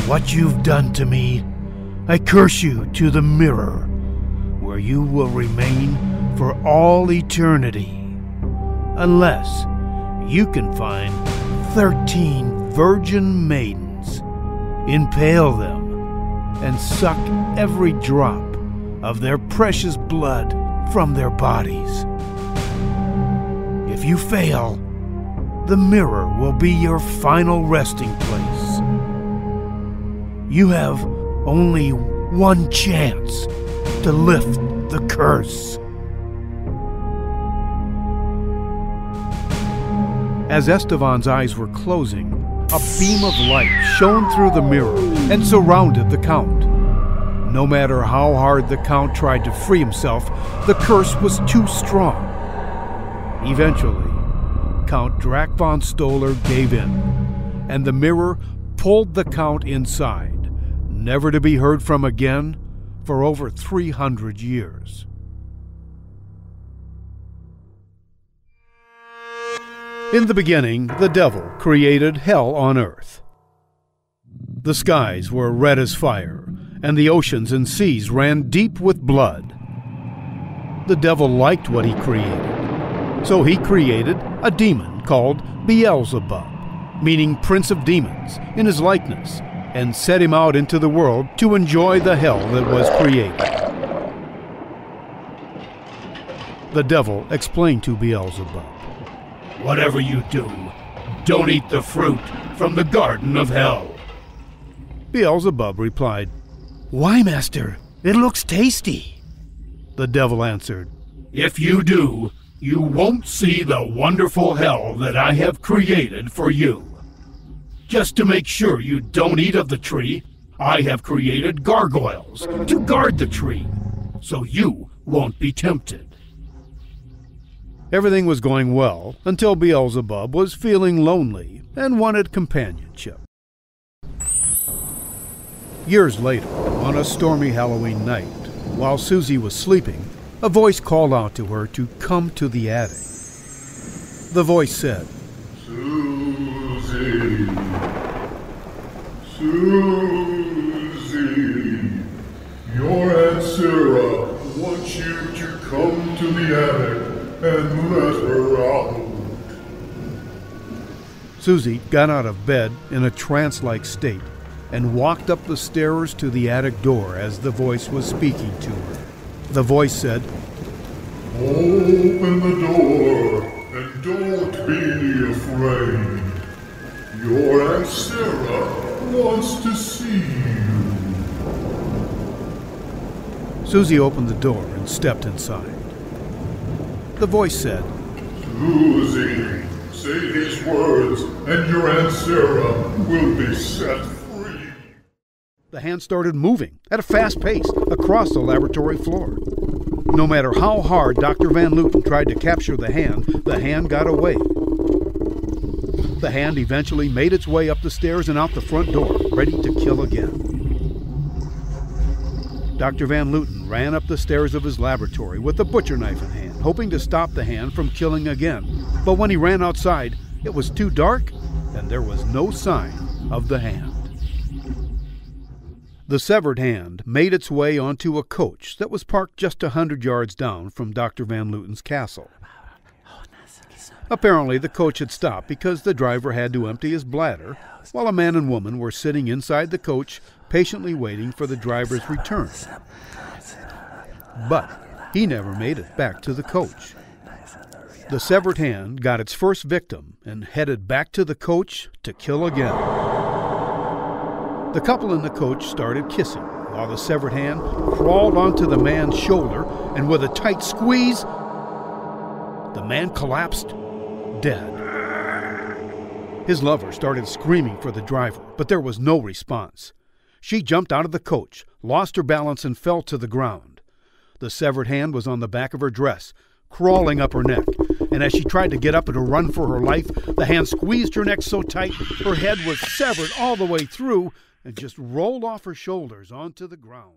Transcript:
what you've done to me, I curse you to the mirror, where you will remain for all eternity, unless you can find 13 virgin maidens, impale them, and suck every drop of their precious blood from their bodies. If you fail, the mirror will be your final resting place. You have only one chance to lift the curse. As Estevan's eyes were closing, a beam of light shone through the mirror and surrounded the Count. No matter how hard the Count tried to free himself, the curse was too strong. Eventually, Count Drac von Stoller gave in, and the mirror pulled the Count inside, never to be heard from again for over 300 years. In the beginning, the devil created hell on earth. The skies were red as fire, and the oceans and seas ran deep with blood. The devil liked what he created, so he created a demon called Beelzebub, meaning Prince of Demons, in his likeness, and set him out into the world to enjoy the hell that was created. The devil explained to Beelzebub, "Whatever you do, don't eat the fruit from the Garden of Hell." Beelzebub replied, "Why, master? It looks tasty." The devil answered, "If you do, you won't see the wonderful hell that I have created for you. Just to make sure you don't eat of the tree, I have created gargoyles to guard the tree, so you won't be tempted." Everything was going well until Beelzebub was feeling lonely and wanted companionship. Years later, on a stormy Halloween night, while Susie was sleeping, a voice called out to her to come to the attic. The voice said, "Susie, Susie, your Aunt Sarah wants you to come to the attic and let her out." Susie got out of bed in a trance-like state and walked up the stairs to the attic door as the voice was speaking to her. The voice said, "Open the door and don't be afraid. Your Aunt Sarah wants to see you." Susie opened the door and stepped inside. The voice said, "Susie, say these words and your Aunt Sarah will be set free." The hand started moving at a fast pace across the laboratory floor. No matter how hard Dr. Van Looten tried to capture the hand got away. The hand eventually made its way up the stairs and out the front door, ready to kill again. Dr. Van Looten ran up the stairs of his laboratory with a butcher knife in hand, hoping to stop the hand from killing again. But when he ran outside, it was too dark and there was no sign of the hand. The severed hand made its way onto a coach that was parked just 100 yards down from Dr. Van Looten's castle. Apparently, the coach had stopped because the driver had to empty his bladder, while a man and woman were sitting inside the coach, patiently waiting for the driver's return. But he never made it back to the coach. The severed hand got its first victim and headed back to the coach to kill again. The couple in the coach started kissing, while the severed hand crawled onto the man's shoulder, and with a tight squeeze, the man collapsed, dead. His lover started screaming for the driver, but there was no response. She jumped out of the coach, lost her balance, and fell to the ground. The severed hand was on the back of her dress, crawling up her neck, and as she tried to get up and to run for her life, the hand squeezed her neck so tight her head was severed all the way through and just rolled off her shoulders onto the ground.